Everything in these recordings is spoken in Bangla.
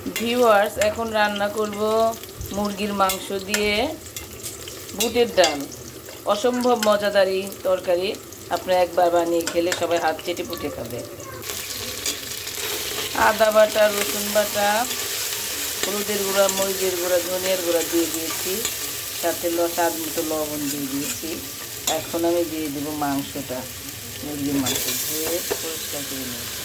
ভিউয়ার্স, এখন রান্না করব মুরগির মাংস দিয়ে বুটের ডাল। অসম্ভব মজাদার এই তরকারি, আপনারা একবার বানিয়ে খেলে সবাই হাত চেটে পুটে খাবে। আদা বাটা, রসুন বাটা, হলুদের গুঁড়া, মরিচের গুঁড়া, ধনিয়ার গুঁড়া দিয়ে দিয়েছি, সাথে স্বাদ মতো লবণ দিয়ে দিয়েছি। এখন আমি দিয়ে দেবো মাংসটা, মুরগির মাংস ধুয়ে পরিষ্কার করে নিয়েছি।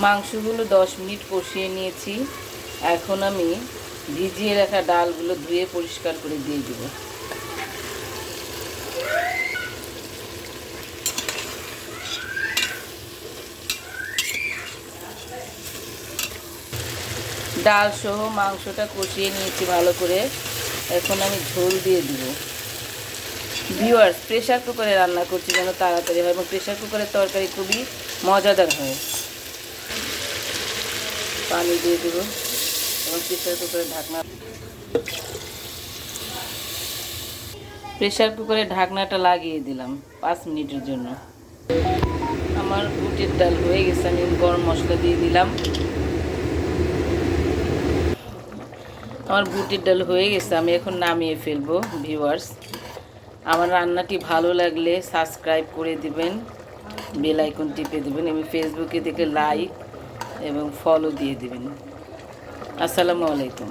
মাংসগুলো 10 মিনিট কষিয়ে নিয়েছি। এখন আমি ভিজিয়ে রাখা ডালগুলো ধুয়ে পরিষ্কার করে দিয়ে দেব। ডাল সহ মাংসটা কষিয়ে নিয়েছি ভালো করে। এখন আমি ঝোল দিয়ে দিব। ভিউয়ার্স, প্রেশার কুকারে রান্না করছি যেন তাড়াতাড়ি হয়, এবং প্রেশার কুকারের তরকারি খুবই মজাদার হয়। পানি দিয়ে দেব এবং প্রেশার কুকারের ঢাকনাটা লাগিয়ে দিলাম 5 মিনিটের জন্য। আমার বুটের ডাল হয়ে গেছে, আমি গরম মশলা দিয়ে দিলাম। আমার বুটের ডাল হয়ে গেছে, আমি এখন নামিয়ে ফেলবো। ভিউয়ার্স, আমার রান্নাটি ভালো লাগলে সাবস্ক্রাইব করে দিবেন, বেল আইকন টিপে দিবেন, এবং ফেসবুকে দেখে লাইক এবং ফলো দিয়ে দিবেন। আসসালামু আলাইকুম।